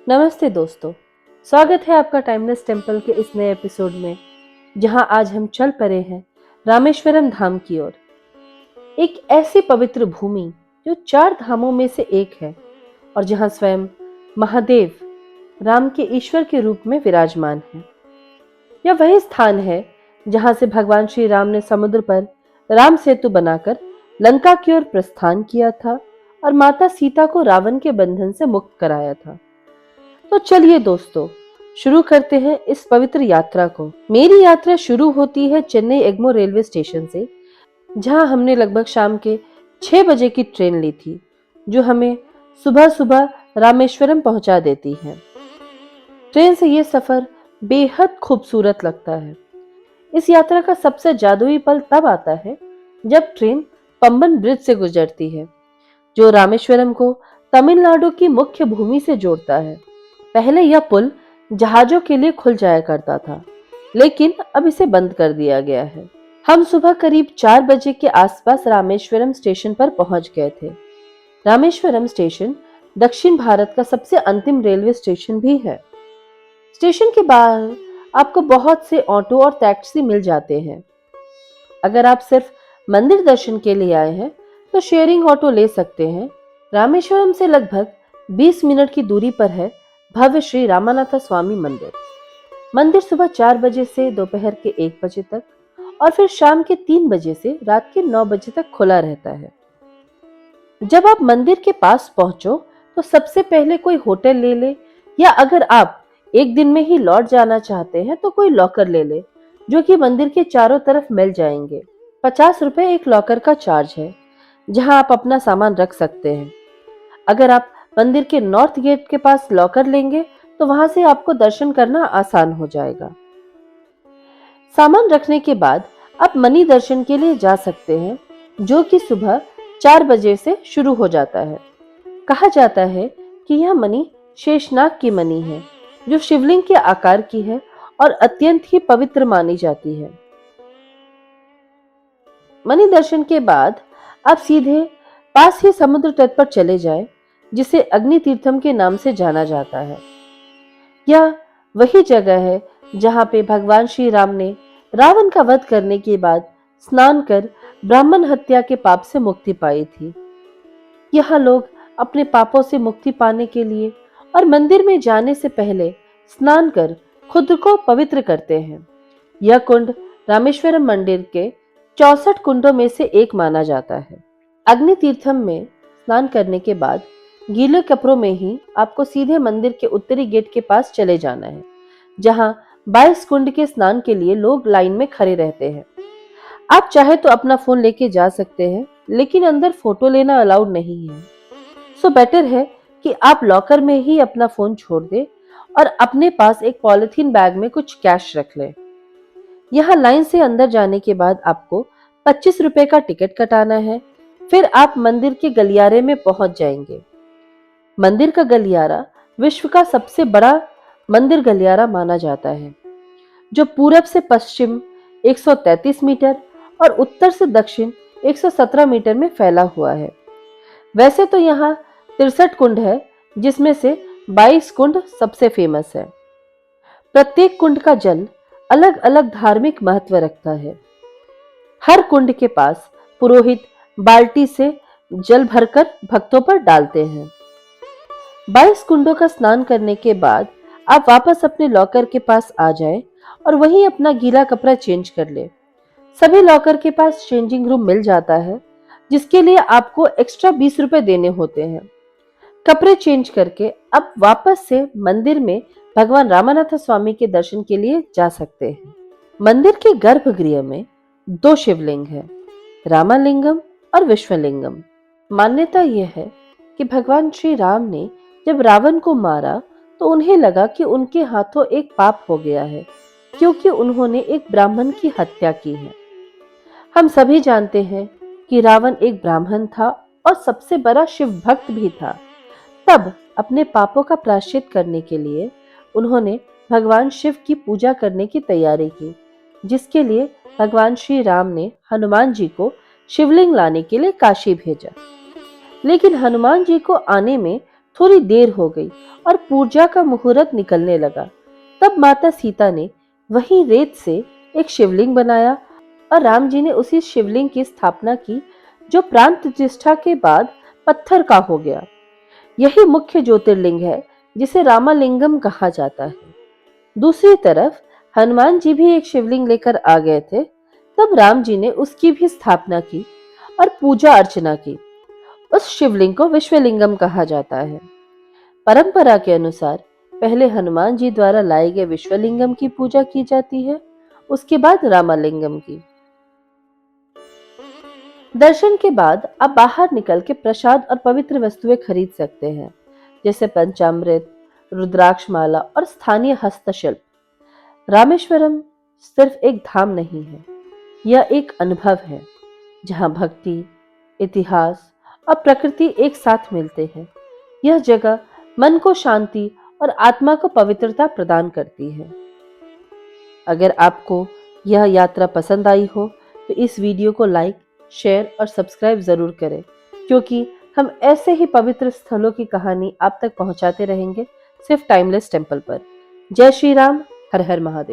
नमस्ते दोस्तों। स्वागत है आपका टाइमलेस टेम्पल के इस नए एपिसोड में, जहां आज हम चल पड़े हैं रामेश्वरम धाम की ओर। एक ऐसी पवित्र भूमि जो 4 धामों में से एक है और जहां स्वयं महादेव राम के ईश्वर के रूप में विराजमान है। यह वही स्थान है जहां से भगवान श्री राम ने समुद्र पर राम सेतु बनाकर लंका की ओर प्रस्थान किया था और माता सीता को रावण के बंधन से मुक्त कराया था। तो चलिए दोस्तों, शुरू करते हैं इस पवित्र यात्रा को। मेरी यात्रा शुरू होती है चेन्नई एग्मोर रेलवे स्टेशन से, जहां हमने लगभग शाम के 6 बजे की ट्रेन ली थी, जो हमें सुबह सुबह रामेश्वरम पहुंचा देती है। ट्रेन से ये सफर बेहद खूबसूरत लगता है। इस यात्रा का सबसे जादुई पल तब आता है जब ट्रेन पंबन ब्रिज से गुजरती है, जो रामेश्वरम को तमिलनाडु की मुख्य भूमि से जोड़ता है। पहले यह पुल जहाजों के लिए खुल जाया करता था, लेकिन अब इसे बंद कर दिया गया है। हम सुबह करीब 4 बजे के आसपास रामेश्वरम स्टेशन पर पहुंच गए थे। रामेश्वरम स्टेशन दक्षिण भारत का सबसे अंतिम रेलवे स्टेशन भी है। स्टेशन के बाहर आपको बहुत से ऑटो और टैक्सी मिल जाते हैं। अगर आप सिर्फ मंदिर दर्शन के लिए आए हैं तो शेयरिंग ऑटो ले सकते हैं। रामेश्वरम से लगभग 20 मिनट की दूरी पर है भव्य श्री रामानाथ स्वामी मंदिर। मंदिर सुबह 4 बजे से दोपहर के 1 बजे तक और फिर शाम के 3 बजे से रात के 9 बजे तक खुला रहता है। जब आप मंदिर के पास पहुंचो तो सबसे पहले कोई होटल ले ले, या अगर आप एक दिन में ही लौट जाना चाहते हैं तो कोई लॉकर ले ले, जो कि मंदिर के चारों तरफ मिल जाएंगे। 50 रुपए एक लॉकर का चार्ज है, जहां आप अपना सामान रख सकते हैं। अगर आप मंदिर के नॉर्थ गेट के पास लॉकर लेंगे तो वहां से आपको दर्शन करना आसान हो जाएगा। सामान रखने के बाद आप मणि दर्शन के लिए जा सकते हैं, जो कि सुबह 4 बजे से शुरू हो जाता है। कहा जाता है कि यह मणि शेषनाग की मणि है, जो शिवलिंग के आकार की है और अत्यंत ही पवित्र मानी जाती है। मणि दर्शन के बाद आप सीधे पास ही समुद्र तट पर चले जाएं, जिसे अग्नि तीर्थम के नाम से जाना जाता है। यह वही जगह है जहां पे भगवान श्री राम ने रावण का वध करने के बाद स्नान कर ब्राह्मण हत्या के पाप से मुक्ति पाई थी। यहाँ लोग अपने पापों से मुक्ति पाने के लिए और मंदिर में जाने से पहले स्नान कर खुद को पवित्र करते हैं। यह कुंड रामेश्वरम मंदिर के 64 कुंडों में से एक माना जाता है। अग्नि तीर्थम में स्नान करने के बाद गीले कपड़ों में ही आपको सीधे मंदिर के उत्तरी गेट के पास चले जाना है, जहां 22 कुंड के स्नान के लिए लोग लाइन में खड़े रहते हैं। आप चाहे तो अपना फोन लेके जा सकते हैं, लेकिन अंदर फोटो लेना अलाउड नहीं है। सो बेटर है कि आप लॉकर में ही अपना फोन छोड़ दें और अपने पास एक पॉलिथीन बैग में कुछ कैश रख लें। यहाँ लाइन से अंदर जाने के बाद आपको 25 रुपए का टिकट कटाना है। फिर आप मंदिर के गलियारे में पहुंच जाएंगे। मंदिर का गलियारा विश्व का सबसे बड़ा मंदिर गलियारा माना जाता है, जो पूरब से पश्चिम 133 मीटर और उत्तर से दक्षिण 117 मीटर में फैला हुआ है। वैसे तो यहाँ 63 कुंड है, जिसमें से 22 कुंड सबसे फेमस है। प्रत्येक कुंड का जल अलग अलग धार्मिक महत्व रखता है। हर कुंड के पास पुरोहित बाल्टी से जल भरकर भक्तों पर डालते हैं। 22 कुंडों का स्नान करने के बाद आप वापस अपने लॉकर के पास आ जाएं और वहीं अपना गीला कपड़ा चेंज कर ले। सभी लॉकर के पास चेंजिंग रूम मिल जाता है, जिसके लिए आपको एक्स्ट्रा 20 रुपए देने होते हैं। कपड़े चेंज करके आप वापस से मंदिर में भगवान रामानाथ स्वामी के दर्शन के लिए जा सकते हैं। मंदिर के गर्भगृह में 2 शिवलिंग है, रामालिंगम और विश्वलिंगम। मान्यता यह है कि भगवान श्री राम ने जब रावण को मारा तो उन्हें लगा कि उनके हाथों एक पाप हो गया है, क्योंकि उन्होंने एक ब्राह्मण की हत्या की है। हम सभी जानते हैं कि रावण एक ब्राह्मण था और सबसे बड़ा शिव भक्त भी था। तब अपने पापों का प्रायश्चित करने के लिए उन्होंने भगवान शिव की पूजा करने की तैयारी की, जिसके लिए भगवान श्री राम ने हनुमान जी को शिवलिंग लाने के लिए काशी भेजा। लेकिन हनुमान जी को आने में थोड़ी देर हो गई और पूजा का मुहूर्त निकलने लगा। तब माता सीता ने वहीं रेत से एक शिवलिंग बनाया और राम जी ने उसी शिवलिंग की स्थापना की, जो प्राण प्रतिष्ठा के बाद पत्थर का हो गया। यही मुख्य ज्योतिर्लिंग है, जिसे रामालिंगम कहा जाता है। दूसरी तरफ हनुमान जी भी एक शिवलिंग लेकर आ गए थे। तब राम जी ने उसकी भी स्थापना की और पूजा अर्चना की। उस शिवलिंग को विश्वलिंगम कहा जाता है। परंपरा के अनुसार पहले हनुमान जी द्वारा लाए गए विश्वलिंगम की पूजा की जाती है, उसके बाद रामालिंगम की। दर्शन के बाद आप बाहर निकल के प्रसाद और पवित्र वस्तुएं खरीद सकते हैं, जैसे पंचामृत, रुद्राक्ष माला और स्थानीय हस्तशिल्प। रामेश्वरम सिर्फ एक धाम नहीं है, यह एक अनुभव है जहां भक्ति, इतिहास और प्रकृति एक साथ मिलते हैं। यह जगह मन को शांति और आत्मा को पवित्रता प्रदान करती है। अगर आपको यह यात्रा पसंद आई हो तो इस वीडियो को लाइक, शेयर और सब्सक्राइब जरूर करें, क्योंकि हम ऐसे ही पवित्र स्थलों की कहानी आप तक पहुंचाते रहेंगे, सिर्फ टाइमलेस टेम्पल पर। जय श्री राम, हर हर महादेव।